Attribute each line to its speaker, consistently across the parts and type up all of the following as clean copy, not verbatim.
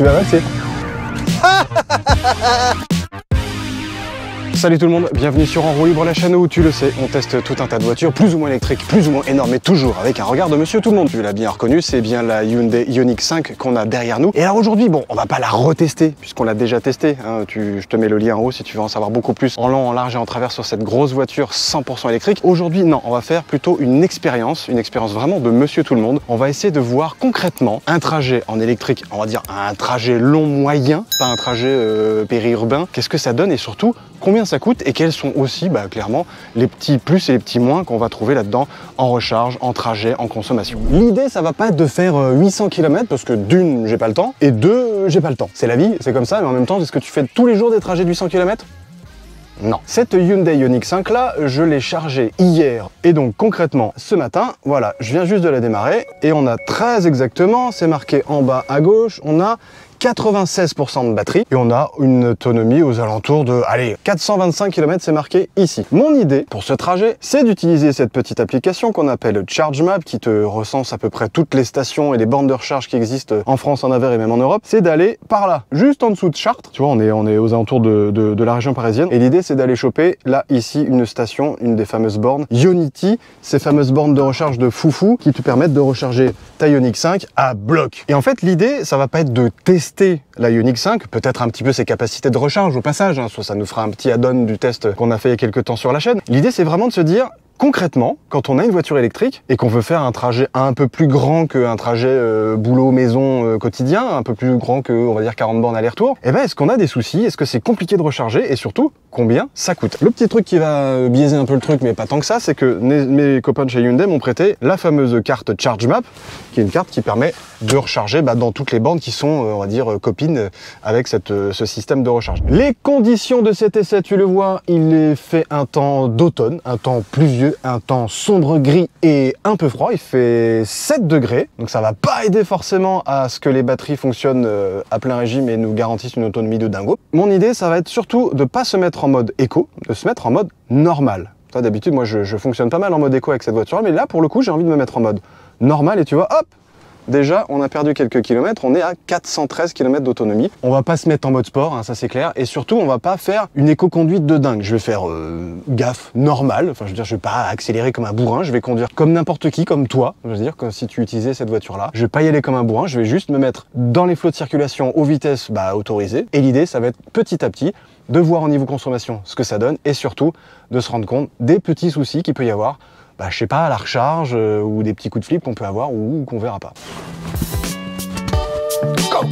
Speaker 1: Tu vas valser. Salut tout le monde, bienvenue sur En Roue Libre, la chaîne où, tu le sais, on teste tout un tas de voitures, plus ou moins électriques, plus ou moins énormes, mais toujours avec un regard de monsieur tout le monde. Tu l'as bien reconnu, c'est bien la Hyundai Ioniq 5 qu'on a derrière nous. Et alors aujourd'hui, bon, on va pas la retester, puisqu'on l'a déjà testée. Hein, je te mets le lien en haut si tu veux en savoir beaucoup plus en long, en large et en travers sur cette grosse voiture 100% électrique. Aujourd'hui, non, on va faire plutôt une expérience vraiment de monsieur tout le monde. On va essayer de voir concrètement un trajet en électrique, on va dire un trajet long moyen, pas un trajet périurbain. Qu'est-ce que ça donne et surtout, combien ça coûte et quels sont aussi clairement les petits plus et les petits moins qu'on va trouver là-dedans en recharge, en trajet, en consommation. L'idée, ça va pas être de faire 800 km parce que d'une, j'ai pas le temps et deux, j'ai pas le temps. C'est la vie, c'est comme ça, mais en même temps, est-ce que tu fais tous les jours des trajets de 800 km? Non. Cette Hyundai Ioniq 5 là, je l'ai chargée hier et donc concrètement ce matin, voilà, je viens juste de la démarrer et on a très exactement, c'est marqué en bas à gauche, on a 96% de batterie et on a une autonomie aux alentours de, allez, 425 km, c'est marqué ici. Mon idée pour ce trajet, c'est d'utiliser cette petite application qu'on appelle ChargeMap qui te recense à peu près toutes les stations et les bornes de recharge qui existent en France, en Navarre et même en Europe. C'est d'aller par là, juste en dessous de Chartres. Tu vois, on est aux alentours de la région parisienne. Et l'idée, c'est d'aller choper là, ici, une station, une des fameuses bornes Ionity, ces fameuses bornes de recharge de foufou qui te permettent de recharger ta Ioniq 5 à bloc. Et en fait, l'idée, ça va pas être de tester la Ioniq 5, peut-être un petit peu ses capacités de recharge au passage, hein, soit ça nous fera un petit add-on du test qu'on a fait il y a quelques temps sur la chaîne. L'idée, c'est vraiment de se dire, concrètement, quand on a une voiture électrique et qu'on veut faire un trajet un peu plus grand qu'un trajet boulot-maison quotidien, un peu plus grand que, on va dire, 40 bornes aller-retour, eh ben, est-ce qu'on a des soucis? Est-ce que c'est compliqué de recharger? Et surtout, combien ça coûte? Le petit truc qui va biaiser un peu le truc, mais pas tant que ça, c'est que mes copains de chez Hyundai m'ont prêté la fameuse carte ChargeMap, qui est une carte qui permet de recharger dans toutes les bornes qui sont, on va dire, copines avec ce système de recharge. Les conditions de cet essai, tu le vois, il est fait un temps d'automne, un temps pluvieux, un temps sombre gris et un peu froid. Il fait 7 degrés, donc ça va pas aider forcément à ce que les batteries fonctionnent à plein régime et nous garantissent une autonomie de dingo. Mon idée, ça va être surtout de pas se mettre en mode éco, de se mettre en mode normal. D'habitude, moi, je fonctionne pas mal en mode éco avec cette voiture-là, mais là, pour le coup, j'ai envie de me mettre en mode normal et tu vois, hop, déjà, on a perdu quelques kilomètres, on est à 413 km d'autonomie. On va pas se mettre en mode sport, hein, ça c'est clair, et surtout, on va pas faire une éco-conduite de dingue. Je vais faire gaffe normale, enfin je veux dire, je vais pas accélérer comme un bourrin, je vais conduire comme n'importe qui, comme toi, je veux dire, comme si tu utilisais cette voiture-là. Je vais pas y aller comme un bourrin, je vais juste me mettre dans les flots de circulation aux vitesses autorisées, et l'idée, ça va être petit à petit de voir au niveau consommation ce que ça donne, et surtout, de se rendre compte des petits soucis qu'il peut y avoir, je sais pas, à la recharge ou des petits coups de flip qu'on peut avoir ou qu'on verra pas. Go!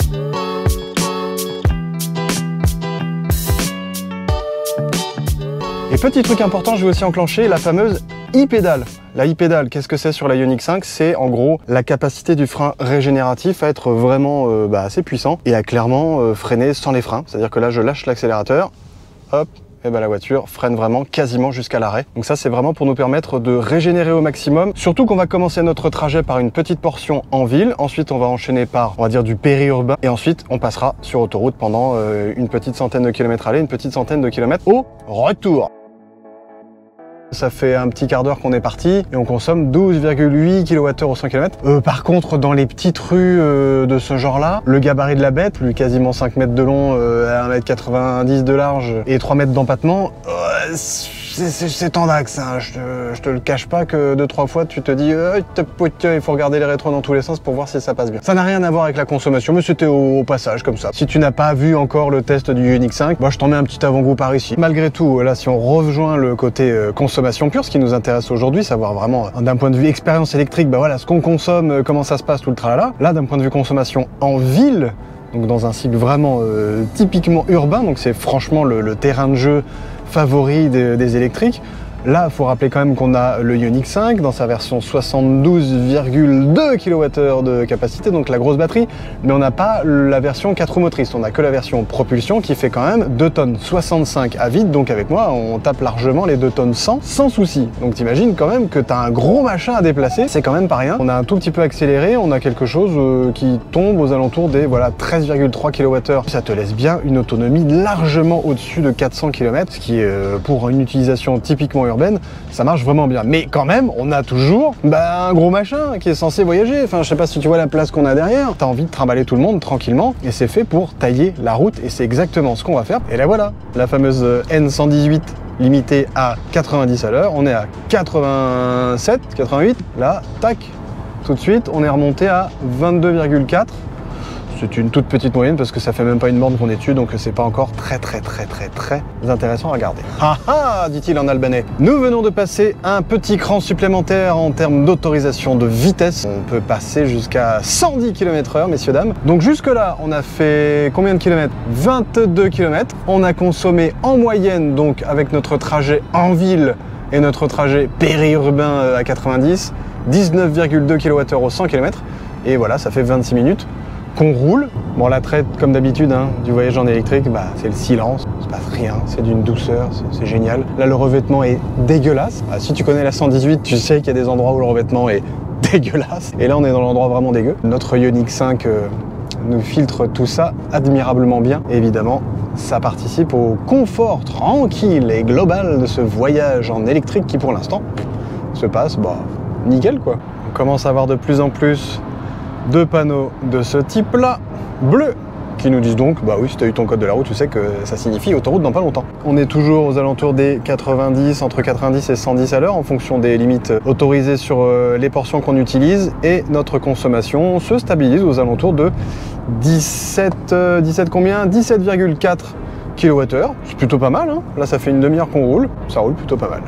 Speaker 1: Et petit truc important, je vais aussi enclencher la fameuse e-pédale. La e-pédale, qu'est-ce que c'est sur la Ioniq 5? C'est en gros la capacité du frein régénératif à être vraiment assez puissant et à clairement freiner sans les freins. C'est-à-dire que là, je lâche l'accélérateur, hop, et la voiture freine vraiment quasiment jusqu'à l'arrêt. Donc ça, c'est vraiment pour nous permettre de régénérer au maximum. Surtout qu'on va commencer notre trajet par une petite portion en ville. Ensuite, on va enchaîner par, on va dire, du périurbain. Et ensuite, on passera sur autoroute pendant une petite centaine de kilomètres aller, une petite centaine de kilomètres au retour. Ça fait un petit quart d'heure qu'on est parti et on consomme 12,8 kWh au 100 km. Par contre, dans les petites rues de ce genre-là, le gabarit de la bête, plus quasiment 5 mètres de long, 1,90 m de large et 3 mètres d'empattement, c'est tendax, hein. Je te le cache pas que 2-3 fois tu te dis il faut regarder les rétros dans tous les sens pour voir si ça passe bien. Ça n'a rien à voir avec la consommation, mais c'était au passage comme ça. Si tu n'as pas vu encore le test du Ioniq 5, je t'en mets un petit avant-goût par ici. Malgré tout, là si on rejoint le côté consommation pure, ce qui nous intéresse aujourd'hui, savoir vraiment d'un point de vue expérience électrique, voilà ce qu'on consomme, comment ça se passe, tout le tralala. Là d'un point de vue consommation en ville, donc dans un cycle vraiment typiquement urbain, donc c'est franchement le terrain de jeu favori des électriques. Là, il faut rappeler quand même qu'on a le Ioniq 5 dans sa version 72,2 kWh de capacité, donc la grosse batterie, mais on n'a pas la version 4 roues motrices, on a que la version propulsion qui fait quand même 2 tonnes 65 à vide, donc avec moi, on tape largement les 2 tonnes 100 sans souci. Donc t'imagines quand même que tu as un gros machin à déplacer, c'est quand même pas rien. On a un tout petit peu accéléré, on a quelque chose qui tombe aux alentours des 13,3 kWh. Ça te laisse bien une autonomie largement au-dessus de 400 km, ce qui est pour une utilisation typiquement urbaine, ça marche vraiment bien. Mais quand même, on a toujours un gros machin qui est censé voyager. Enfin, je sais pas si tu vois la place qu'on a derrière. T'as envie de trimballer tout le monde tranquillement et c'est fait pour tailler la route et c'est exactement ce qu'on va faire. Et là voilà, la fameuse N118 limitée à 90 à l'heure. On est à 87, 88. Là, tac, tout de suite, on est remonté à 22,4. C'est une toute petite moyenne parce que ça fait même pas une borne qu'on est dessus, donc c'est pas encore très intéressant à regarder. Ah ah, dit-il en albanais. Nous venons de passer un petit cran supplémentaire en termes d'autorisation de vitesse. On peut passer jusqu'à 110 km/h, messieurs, dames. Donc jusque là, on a fait combien de kilomètres? 22 km. On a consommé en moyenne, donc avec notre trajet en ville et notre trajet périurbain à 90, 19,2 kWh au 100 km. Et voilà, ça fait 26 minutes qu'on roule. Bon, la traite, comme d'habitude, hein, du voyage en électrique, c'est le silence, il se passe rien, c'est d'une douceur, c'est génial. Là, le revêtement est dégueulasse. Si tu connais la 118, tu sais qu'il y a des endroits où le revêtement est dégueulasse. Et là, on est dans l'endroit vraiment dégueu. Notre Ioniq 5 nous filtre tout ça admirablement bien. Et évidemment, ça participe au confort tranquille et global de ce voyage en électrique qui, pour l'instant, se passe, nickel, quoi. On commence à avoir de plus en plus de panneaux de ce type-là, bleus, qui nous disent donc, oui, si tu as eu ton code de la route, tu sais que ça signifie autoroute dans pas longtemps. On est toujours aux alentours des 90, entre 90 et 110 à l'heure, en fonction des limites autorisées sur les portions qu'on utilise, et notre consommation se stabilise aux alentours de 17,4 kWh. C'est plutôt pas mal, hein. Là, ça fait une demi-heure qu'on roule, ça roule plutôt pas mal.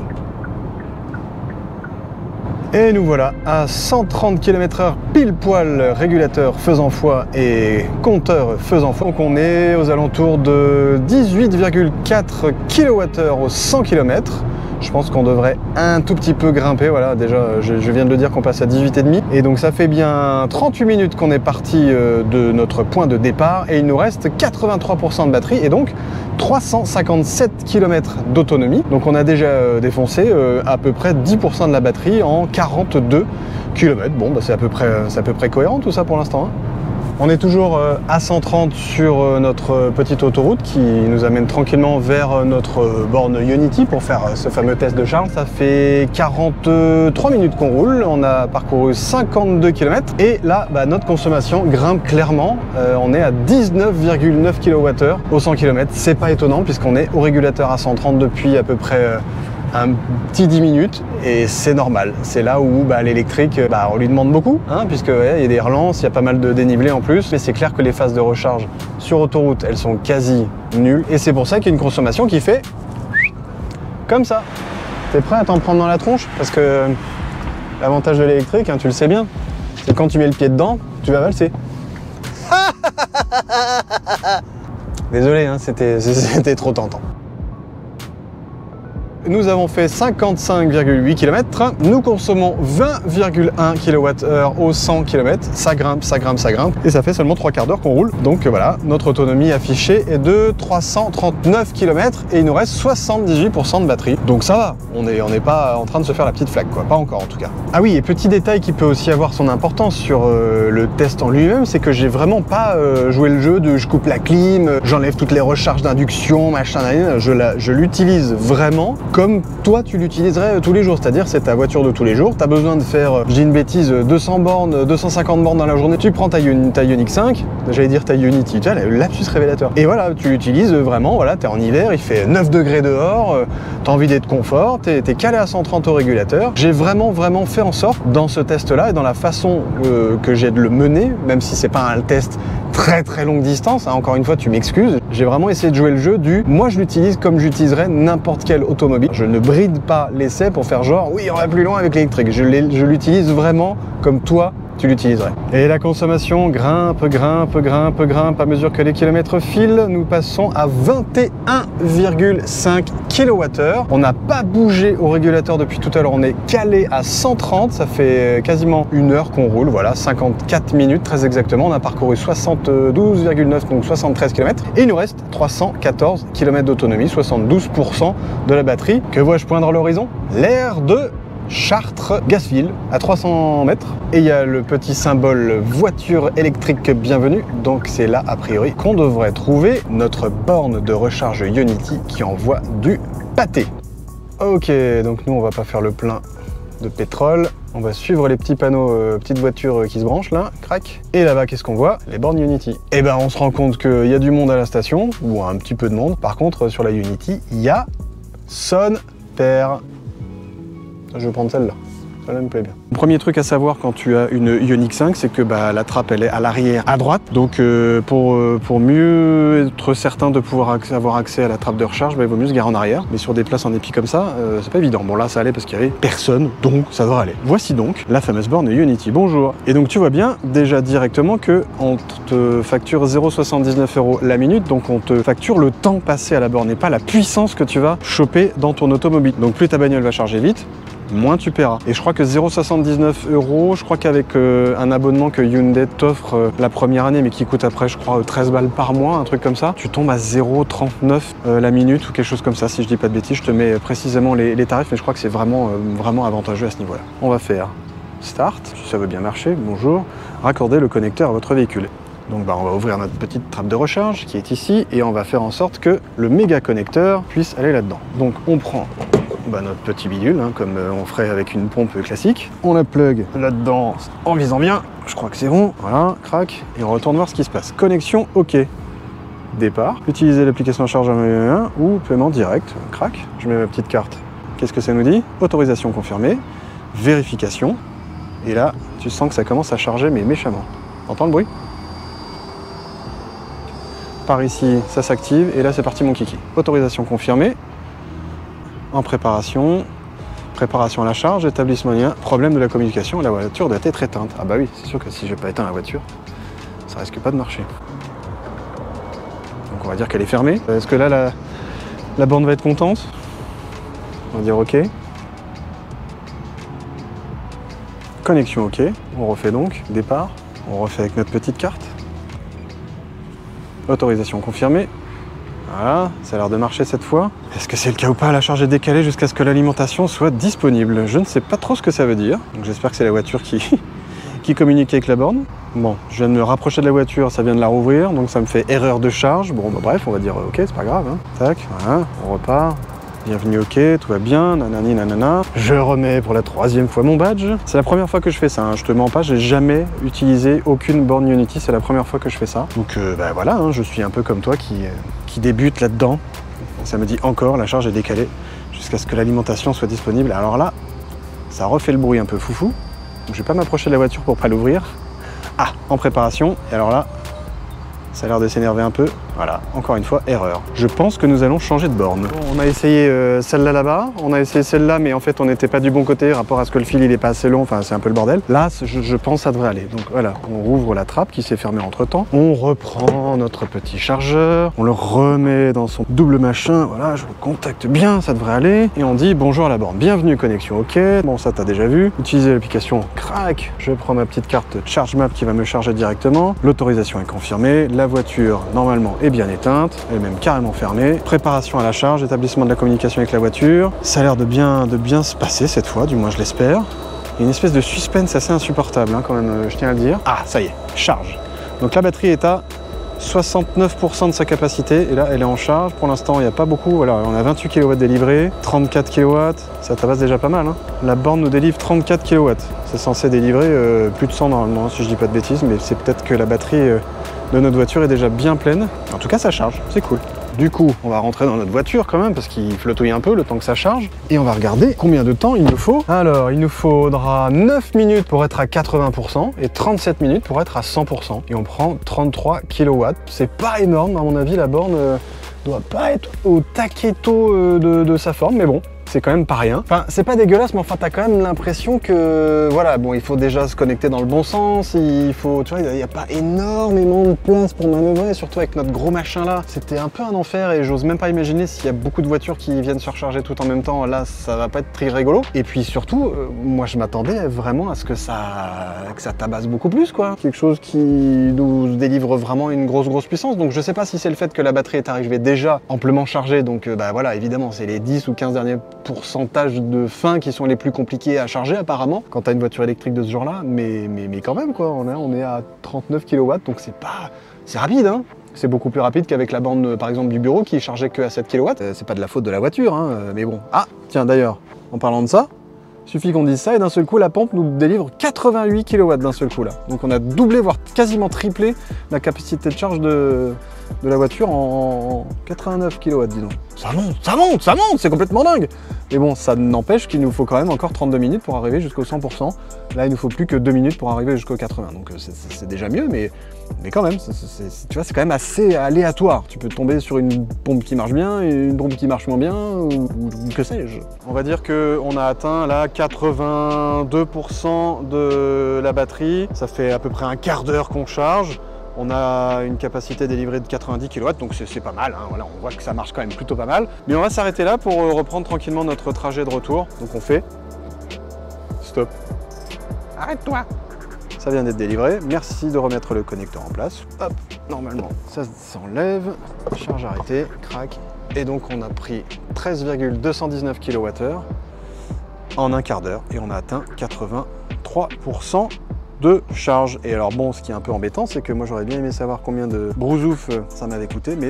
Speaker 1: Et nous voilà à 130 km/h, pile poil, régulateur faisant foi et compteur faisant foi. Donc on est aux alentours de 18,4 kWh au 100 km. Je pense qu'on devrait un tout petit peu grimper. Voilà, déjà, je viens de le dire qu'on passe à 18,5. Et donc ça fait bien 38 minutes qu'on est parti de notre point de départ. Et il nous reste 83% de batterie et donc 357 km d'autonomie. Donc on a déjà défoncé à peu près 10% de la batterie en 42 km. Bon, c'est à peu près cohérent tout ça pour l'instant, hein. On est toujours à 130 sur notre petite autoroute qui nous amène tranquillement vers notre borne Ionity pour faire ce fameux test de charge. Ça fait 43 minutes qu'on roule, on a parcouru 52 km et là, notre consommation grimpe clairement. On est à 19,9 kWh au 100 km. C'est pas étonnant puisqu'on est au régulateur à 130 depuis à peu près un petit 10 minutes et c'est normal. C'est là où l'électrique, on lui demande beaucoup, hein, puisque il y a des relances, il y a pas mal de dénivelé en plus, mais c'est clair que les phases de recharge sur autoroute, elles sont quasi nulles et c'est pour ça qu'il y a une consommation qui fait comme ça. T'es prêt à t'en prendre dans la tronche? Parce que l'avantage de l'électrique, hein, tu le sais bien, c'est quand tu mets le pied dedans, tu vas valser. Désolé, hein, c'était trop tentant. Nous avons fait 55,8 km, nous consommons 20,1 kWh au 100 km, ça grimpe, et ça fait seulement 3 quarts d'heure qu'on roule. Donc voilà, notre autonomie affichée est de 339 km et il nous reste 78% de batterie. Donc ça va, on n'est pas en train de se faire la petite flaque, quoi, pas encore en tout cas. Ah oui, et petit détail qui peut aussi avoir son importance sur le test en lui-même, c'est que j'ai vraiment pas joué le jeu de je coupe la clim, j'enlève toutes les recharges d'induction, machin, je l'utilise vraiment comme toi tu l'utiliserais tous les jours, c'est-à-dire c'est ta voiture de tous les jours, tu as besoin de faire, je dis une bêtise, 200 bornes, 250 bornes dans la journée, tu prends ta Ioniq 5, j'allais dire ta Ionity, tu vois, le lapsus révélateur, et voilà, tu l'utilises vraiment, voilà, tu es en hiver, il fait 9 degrés dehors, tu as envie d'être confort, tu es calé à 130 au régulateur. J'ai vraiment fait en sorte, dans ce test-là et dans la façon que j'ai de le mener, même si c'est pas un test très longue distance, hein, encore une fois tu m'excuses, j'ai vraiment essayé de jouer le jeu du moi je l'utilise comme j'utiliserais n'importe quelle automobile. Je ne bride pas l'essai pour faire genre oui on va plus loin avec l'électrique, je l'utilise vraiment comme toi tu l'utiliserais. Et la consommation grimpe à mesure que les kilomètres filent. Nous passons à 21,5 kWh. On n'a pas bougé au régulateur depuis tout à l'heure, on est calé à 130, ça fait quasiment une heure qu'on roule, voilà, 54 minutes très exactement. On a parcouru 72,9, donc 73 km et il nous reste 314 km d'autonomie, 72% de la batterie. Que vois-je poindre l'horizon? L'air de Chartres, Gasville, à 300 mètres. Et il y a le petit symbole voiture électrique bienvenue. Donc c'est là, a priori, qu'on devrait trouver notre borne de recharge Ionity qui envoie du pâté. Ok, donc nous on va pas faire le plein de pétrole. On va suivre les petits panneaux, petites voitures qui se branchent là, crac. Et là-bas, qu'est-ce qu'on voit? Les bornes Unity. Et ben on se rend compte qu'il y a du monde à la station, ou un petit peu de monde. Par contre, sur la Unity, il y a Son Père. Je vais prendre celle-là. Ça me plaît bien. Le premier truc à savoir quand tu as une Ioniq 5, c'est que bah, la trappe elle est à l'arrière à droite. Donc pour mieux être certain de pouvoir avoir accès à la trappe de recharge, bah, il vaut mieux se garer en arrière. Mais sur des places en épi comme ça, c'est pas évident. Bon là ça allait parce qu'il y avait personne, donc ça devrait aller. Voici donc la fameuse borne Unity. Bonjour. Et donc tu vois bien déjà directement que on te facture 0,79 € la minute. Donc on te facture le temps passé à la borne et pas la puissance que tu vas choper dans ton automobile. Donc plus ta bagnole va charger vite, moins tu paieras. Et je crois que 0,79 €, je crois qu'avec un abonnement que Hyundai t'offre la première année, mais qui coûte après, je crois, 13 balles par mois, un truc comme ça, tu tombes à 0,39 la minute ou quelque chose comme ça, si je dis pas de bêtises. Je te mets précisément les tarifs, mais je crois que c'est vraiment, vraiment avantageux à ce niveau-là. On va faire Start, si ça veut bien marcher, bonjour, raccorder le connecteur à votre véhicule. Donc bah, on va ouvrir notre petite trappe de recharge qui est ici et on va faire en sorte que le méga connecteur puisse aller là-dedans. Donc on prend bah, notre petit bidule, hein, comme on ferait avec une pompe classique. On la plug là-dedans en visant bien. Je crois que c'est bon. Voilà, crac. Et on retourne voir ce qui se passe. Connexion, OK. Départ. Utiliser l'application charge ou paiement direct. Crac. Je mets ma petite carte. Qu'est-ce que ça nous dit? Autorisation confirmée. Vérification. Et là, tu sens que ça commence à charger, mais méchamment. T'entends le bruit? Par ici, ça s'active. Et là, c'est parti mon kiki. Autorisation confirmée. En préparation, préparation à la charge, établissement lien, problème de la communication, la voiture doit être éteinte. Ah bah oui, c'est sûr que si je n'ai pas éteint la voiture, ça risque pas de marcher. Donc on va dire qu'elle est fermée. Est-ce que là, la borne va être contente? On va dire OK. Connexion OK. On refait donc, départ. On refait avec notre petite carte. Autorisation confirmée. Voilà, ça a l'air de marcher cette fois. Est-ce que c'est le cas ou pas? La charge est décalée jusqu'à ce que l'alimentation soit disponible. Je ne sais pas trop ce que ça veut dire. Donc j'espère que c'est la voiture qui communique avec la borne. Bon, je viens de me rapprocher de la voiture, ça vient de la rouvrir, donc ça me fait erreur de charge. Bon, bah, bref, on va dire OK, c'est pas grave. Hein. Tac, voilà, on repart. Bienvenue, OK, tout va bien, nanani, nanana. Je remets pour la 3e fois mon badge. C'est la première fois que je fais ça, hein. Je te mens pas, j'ai jamais utilisé aucune borne Unity, c'est la première fois que je fais ça. Donc bah, voilà, hein, je suis un peu comme toi qui débute là-dedans. Ça me dit encore, la charge est décalée jusqu'à ce que l'alimentation soit disponible. Alors là, ça refait le bruit un peu foufou. Donc je vais pas m'approcher de la voiture pour pas l'ouvrir. Ah, en préparation, et alors là, ça a l'air de s'énerver un peu. Voilà, encore une fois, erreur. Je pense que nous allons changer de borne. Bon, on a essayé celle-là là-bas, on a essayé celle-là, mais en fait on n'était pas du bon côté, rapport à ce que le fil il est pas assez long, enfin c'est un peu le bordel. Là, je pense que ça devrait aller. Donc voilà, on rouvre la trappe qui s'est fermée entre-temps. On reprend notre petit chargeur, on le remet dans son double machin, voilà, je le contacte bien, ça devrait aller. Et on dit bonjour à la borne, bienvenue, connexion OK. Bon, ça t'as déjà vu. Utiliser l'application, crac. Je prends ma petite carte ChargeMap qui va me charger directement. L'autorisation est confirmée, la voiture, normalement, est bien éteinte, elle est même carrément fermée. Préparation à la charge, établissement de la communication avec la voiture. Ça a l'air de bien se passer cette fois, du moins je l'espère. Il y a une espèce de suspense assez insupportable, hein, quand même, je tiens à le dire. Ah, ça y est, charge. Donc la batterie est à 69% de sa capacité, et là elle est en charge. Pour l'instant, il n'y a pas beaucoup, voilà, on a 28 kW délivrés, 34 kW, ça tabasse déjà pas mal. Hein. La borne nous délivre 34 kW. C'est censé délivrer plus de 100 normalement, si je dis pas de bêtises, mais c'est peut-être que la batterie de notre voiture est déjà bien pleine. En tout cas, ça charge, c'est cool. Du coup, on va rentrer dans notre voiture quand même, parce qu'il flottouille un peu le temps que ça charge. Et on va regarder combien de temps il nous faut. Alors, il nous faudra 9 minutes pour être à 80% et 37 minutes pour être à 100%. Et on prend 33 kW. C'est pas énorme, à mon avis, la borne doit pas être au taquetto de sa forme, mais bon. C'est quand même pas rien. Enfin, c'est pas dégueulasse, mais enfin, t'as quand même l'impression que, voilà, bon, il faut déjà se connecter dans le bon sens, il faut, tu vois, il n'y a pas énormément de place pour manœuvrer, surtout avec notre gros machin là. C'était un peu un enfer et j'ose même pas imaginer s'il y a beaucoup de voitures qui viennent se recharger tout en même temps, là, ça va pas être très rigolo. Et puis surtout, moi, je m'attendais vraiment à ce que ça tabasse beaucoup plus, quoi. Quelque chose qui nous délivre vraiment une grosse puissance. Donc, je sais pas si c'est le fait que la batterie est arrivée déjà amplement chargée, donc, bah voilà, évidemment, c'est les 10 ou 15 derniers pourcentages de fin qui sont les plus compliqués à charger apparemment quand tu as une voiture électrique de ce genre là, mais quand même quoi, on est à 39 kW, donc c'est rapide hein. C'est beaucoup plus rapide qu'avec la bande par exemple du bureau qui chargeait que à 7 kW. C'est pas de la faute de la voiture, hein, mais bon. Ah, tiens d'ailleurs, en parlant de ça, suffit qu'on dise ça et d'un seul coup la pompe nous délivre 88 kW d'un seul coup là. Donc on a doublé, voire quasiment triplé la capacité de charge de la voiture en 89 kW, dis donc. Ça monte, c'est complètement dingue. Mais bon, ça n'empêche qu'il nous faut quand même encore 32 minutes pour arriver jusqu'au 100%. Là, il nous faut plus que 2 minutes pour arriver jusqu'au 80. Donc c'est déjà mieux, mais quand même, tu vois, c'est quand même assez aléatoire. Tu peux tomber sur une pompe qui marche bien et une pompe qui marche moins bien, ou que sais-je. On va dire qu'on a atteint là 82% de la batterie. Ça fait à peu près un quart d'heure qu'on charge. On a une capacité délivrée de 90 kW, donc c'est pas mal, hein. Voilà, on voit que ça marche quand même plutôt pas mal. Mais on va s'arrêter là pour reprendre tranquillement notre trajet de retour. Donc on fait... Stop. Arrête-toi. Ça vient d'être délivré. Merci de remettre le connecteur en place. Hop, normalement, ça s'enlève. Charge arrêtée, crac. Et donc on a pris 13,219 kWh en un quart d'heure et on a atteint 83% de charge. Et alors bon, ce qui est un peu embêtant, c'est que moi j'aurais bien aimé savoir combien de brousouf ça m'avait coûté, mais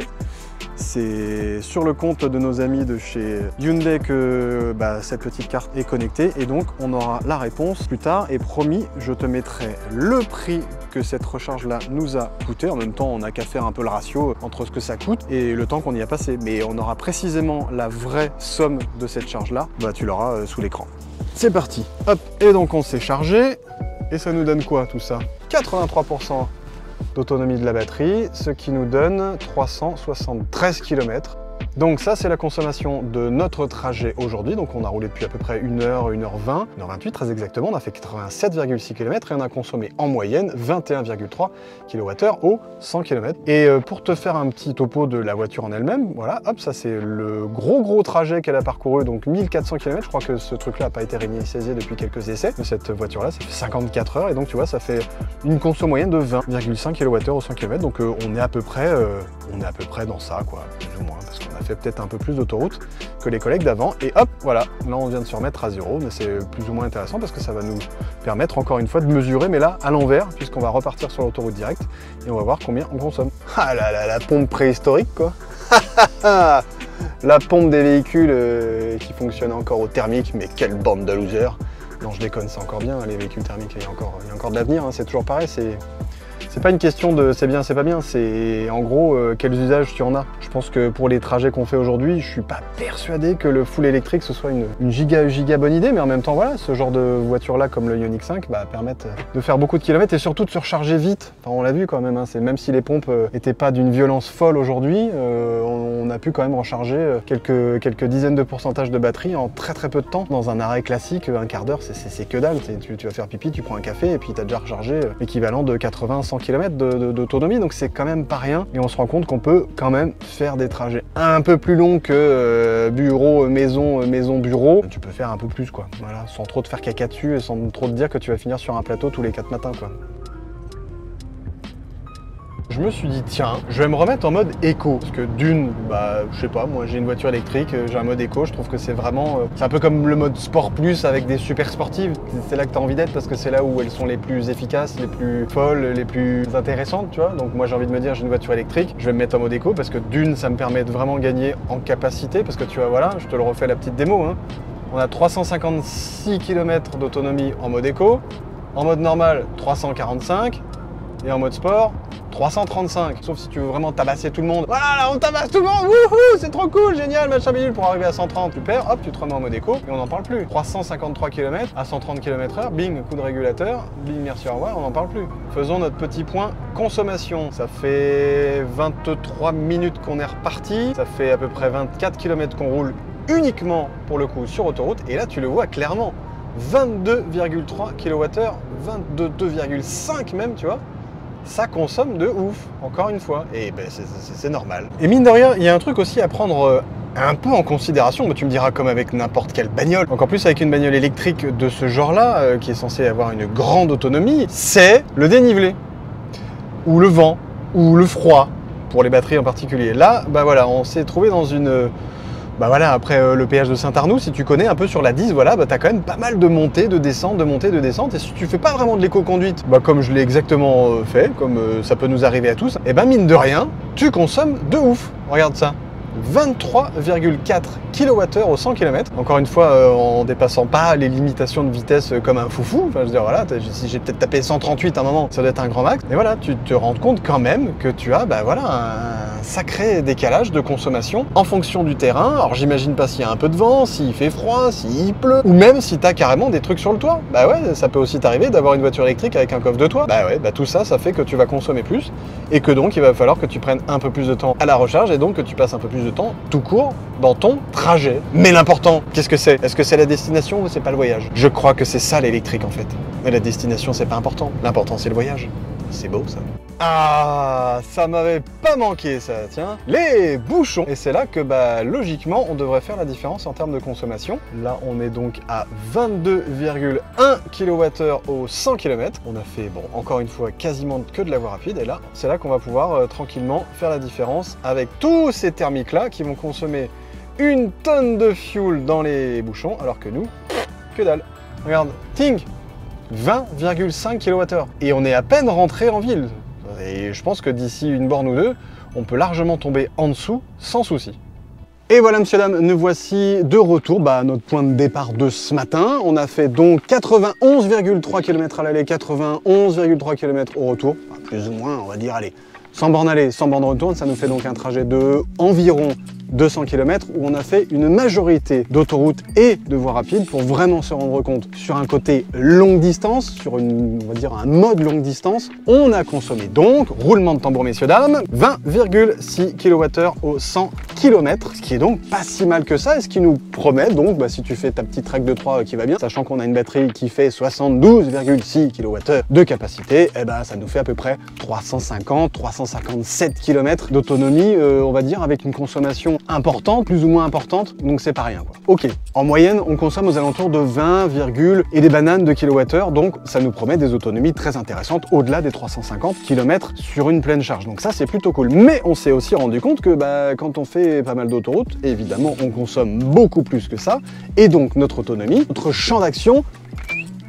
Speaker 1: c'est sur le compte de nos amis de chez Hyundai que cette petite carte est connectée et donc on aura la réponse plus tard. Et promis, je te mettrai le prix que cette recharge là nous a coûté. En même temps, on n'a qu'à faire un peu le ratio entre ce que ça coûte et le temps qu'on y a passé, mais on aura précisément la vraie somme de cette charge là, tu l'auras sous l'écran. C'est parti, hop, et donc on s'est chargé. Et ça nous donne quoi tout ça? 83% d'autonomie de la batterie, ce qui nous donne 373 km. Donc ça, c'est la consommation de notre trajet aujourd'hui. Donc on a roulé depuis à peu près 1h, 1h20, 1h28 très exactement. On a fait 87,6 km et on a consommé en moyenne 21,3 kWh au 100 km. Et pour te faire un petit topo de la voiture en elle-même, voilà, hop, ça c'est le gros trajet qu'elle a parcouru, donc 1400 km. Je crois que ce truc-là n'a pas été réinitialisé depuis quelques essais. Mais cette voiture-là, ça fait 54 heures et donc tu vois, ça fait une conso moyenne de 20,5 kWh au 100 km. Donc on est à peu près dans ça, quoi, plus ou moins, parce qu'on a fait peut-être un peu plus d'autoroute que les collègues d'avant. Et hop, voilà, là on vient de se remettre à zéro, mais c'est plus ou moins intéressant parce que ça va nous permettre encore une fois de mesurer, mais là à l'envers, puisqu'on va repartir sur l'autoroute directe et on va voir combien on consomme. Ah là là, la pompe préhistorique, quoi. La pompe des véhicules qui fonctionne encore au thermique, mais quelle bande de losers. Non, je déconne, c'est encore bien, les véhicules thermiques, il y a encore de l'avenir, hein, c'est toujours pareil, c'est pas une question de c'est bien, c'est pas bien, c'est en gros quels usages tu en as. Je pense que pour les trajets qu'on fait aujourd'hui, je suis pas persuadé que le full électrique ce soit une giga bonne idée, mais en même temps voilà, ce genre de voiture là comme le Ioniq 5 permettent de faire beaucoup de kilomètres et surtout de se recharger vite. Enfin, on l'a vu quand même, hein, même si les pompes étaient pas d'une violence folle aujourd'hui, on a pu quand même recharger quelques dizaines de pourcentages de batterie en très peu de temps. Dans un arrêt classique, un quart d'heure c'est que dalle. Tu vas faire pipi, tu prends un café et puis tu as déjà rechargé l'équivalent de 80-100 km d'autonomie, donc c'est quand même pas rien. Et on se rend compte qu'on peut quand même faire des trajets un peu plus longs que bureau, maison, bureau. Tu peux faire un peu plus, quoi. Voilà, sans trop te faire caca dessus et sans trop te dire que tu vas finir sur un plateau tous les 4 matins, quoi. Je me suis dit, tiens, je vais me remettre en mode éco. Parce que d'une, je sais pas, moi j'ai une voiture électrique, j'ai un mode éco, je trouve que c'est vraiment... c'est un peu comme le mode sport plus avec des super sportives. C'est là que tu as envie d'être parce que c'est là où elles sont les plus efficaces, les plus folles, les plus intéressantes, tu vois. Donc moi j'ai envie de me dire, j'ai une voiture électrique, je vais me mettre en mode éco parce que d'une, ça me permet de vraiment gagner en capacité. Parce que tu vois, voilà, je te le refais la petite démo, hein. On a 356 km d'autonomie en mode éco, en mode normal 345 et en mode sport 335, sauf si tu veux vraiment tabasser tout le monde. Voilà, là, on tabasse tout le monde, wouhou, c'est trop cool, génial, machin bidule, pour arriver à 130, tu perds, hop, tu te remets en mode éco, et on n'en parle plus. 353 km à 130 km/h, bing, coup de régulateur, bing, merci, au revoir, on n'en parle plus. Faisons notre petit point consommation. Ça fait 23 minutes qu'on est reparti, ça fait à peu près 24 km qu'on roule uniquement, pour le coup, sur autoroute, et là, tu le vois clairement, 22,3 kWh, 22,5 même, tu vois. Ça consomme de ouf, encore une fois, et c'est normal. Et mine de rien, il y a un truc aussi à prendre un peu en considération, mais tu me diras comme avec n'importe quelle bagnole, encore plus avec une bagnole électrique de ce genre-là, qui est censée avoir une grande autonomie, c'est le dénivelé, ou le vent, ou le froid, pour les batteries en particulier. Là, voilà, on s'est trouvé dans une Bah voilà, après le péage de Saint-Arnoux, si tu connais un peu sur la 10, voilà, bah t'as quand même pas mal de montées, de descentes, de montées, de descentes. Et si tu fais pas vraiment de l'éco-conduite, bah comme je l'ai exactement fait, comme ça peut nous arriver à tous, et bah mine de rien, tu consommes de ouf. Regarde ça. 23,4 kWh au 100 km. Encore une fois, en dépassant pas les limitations de vitesse comme un foufou. Enfin, je veux dire, voilà, si j'ai peut-être tapé 138 à un moment, ça doit être un grand max. Mais voilà, tu te rends compte quand même que tu as, bah voilà, un sacré décalage de consommation en fonction du terrain. Alors, j'imagine pas s'il y a un peu de vent, s'il fait froid, s'il pleut, ou même si t'as carrément des trucs sur le toit. Bah ouais, ça peut aussi t'arriver d'avoir une voiture électrique avec un coffre de toit. Bah ouais, bah tout ça, ça fait que tu vas consommer plus et que donc il va falloir que tu prennes un peu plus de temps à la recharge et donc que tu passes un peu plus de temps tout court dans ton trajet. Mais l'important, qu'est-ce que c'est? Est-ce que c'est la destination ou c'est pas le voyage? Je crois que c'est ça l'électrique en fait. Mais la destination, c'est pas important. L'important, c'est le voyage. C'est beau ça. Ah, ça m'avait pas manqué ça, tiens. Les bouchons. Et c'est là que, bah, logiquement, on devrait faire la différence en termes de consommation. Là, on est donc à 22,1 kWh au 100 km. On a fait, bon, encore une fois, quasiment que de la voie rapide. Et là, c'est là qu'on va pouvoir tranquillement faire la différence avec tous ces thermiques-là qui vont consommer une tonne de fuel dans les bouchons, alors que nous, que dalle. Regarde, ting, 20,5 kWh. Et on est à peine rentré en ville. Et je pense que d'ici une borne ou deux, on peut largement tomber en dessous sans souci. Et voilà, messieurs, dames, nous voici de retour à notre point de départ de ce matin. On a fait donc 91,3 km à l'aller, 91,3 km au retour. Enfin, plus ou moins, on va dire, allez, 100 bornes aller, 100 bornes retour, ça nous fait donc un trajet de environ 200 km où on a fait une majorité d'autoroutes et de voies rapides pour vraiment se rendre compte sur un côté longue distance, sur on va dire un mode longue distance. On a consommé donc, roulement de tambour messieurs dames, 20,6 kWh au 100 km, ce qui est donc pas si mal que ça et ce qui nous promet donc, si tu fais ta petite track de 3 qui va bien, sachant qu'on a une batterie qui fait 72,6 kWh de capacité, et ça nous fait à peu près 350-357 km d'autonomie, on va dire, avec une consommation importante, plus ou moins importante, donc c'est pas rien quoi. Ok, en moyenne on consomme aux alentours de 20, et des bananes de kWh, donc ça nous promet des autonomies très intéressantes au-delà des 350 km sur une pleine charge, donc ça c'est plutôt cool. Mais on s'est aussi rendu compte que quand on fait pas mal d'autoroutes, évidemment on consomme beaucoup plus que ça, et donc notre autonomie, notre champ d'action,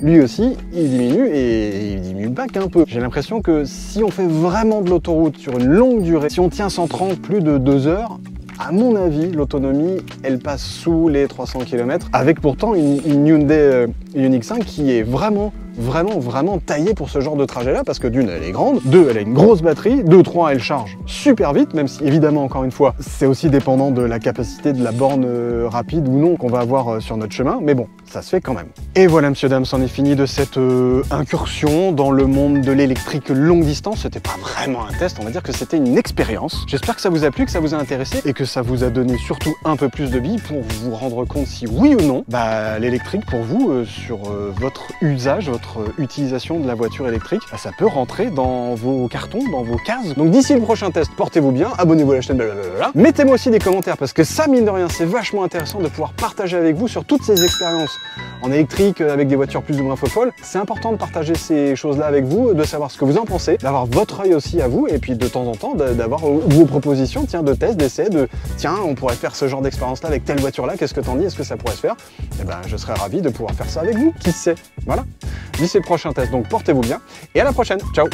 Speaker 1: lui aussi, il diminue et il diminue pas qu'un peu. J'ai l'impression que si on fait vraiment de l'autoroute sur une longue durée, si on tient 130 plus de 2 heures, à mon avis, l'autonomie, elle passe sous les 300 km, avec pourtant une Hyundai Ioniq 5 qui est vraiment taillée pour ce genre de trajet-là, parce que d'une, elle est grande, deux, elle a une grosse batterie, deux, trois, elle charge super vite, même si évidemment, encore une fois, c'est aussi dépendant de la capacité de la borne rapide ou non qu'on va avoir sur notre chemin, mais bon, ça se fait quand même. Et voilà, messieurs, dames, c'en est fini de cette incursion dans le monde de l'électrique longue distance. C'était pas vraiment un test, on va dire que c'était une expérience. J'espère que ça vous a plu, que ça vous a intéressé, et que ça vous a donné surtout un peu plus de billes pour vous rendre compte si oui ou non, l'électrique pour vous, sur votre usage, votre utilisation de la voiture électrique, ça peut rentrer dans vos cartons, dans vos cases. Donc d'ici le prochain test, portez-vous bien, abonnez-vous à la chaîne, blablabla. Mettez-moi aussi des commentaires, parce que ça, mine de rien, c'est vachement intéressant de pouvoir partager avec vous sur toutes ces expériences en électrique, avec des voitures plus ou moins folles. C'est important de partager ces choses-là avec vous, de savoir ce que vous en pensez, d'avoir votre œil aussi à vous, et puis de temps en temps, d'avoir vos propositions, tiens, de tests, d'essais, tiens, on pourrait faire ce genre d'expérience-là avec telle voiture-là, qu'est-ce que t'en dis, est-ce que ça pourrait se faire? Et je serais ravi de pouvoir faire ça avec vous, qui sait, voilà. D'ici le prochain test, donc portez-vous bien, et à la prochaine, ciao!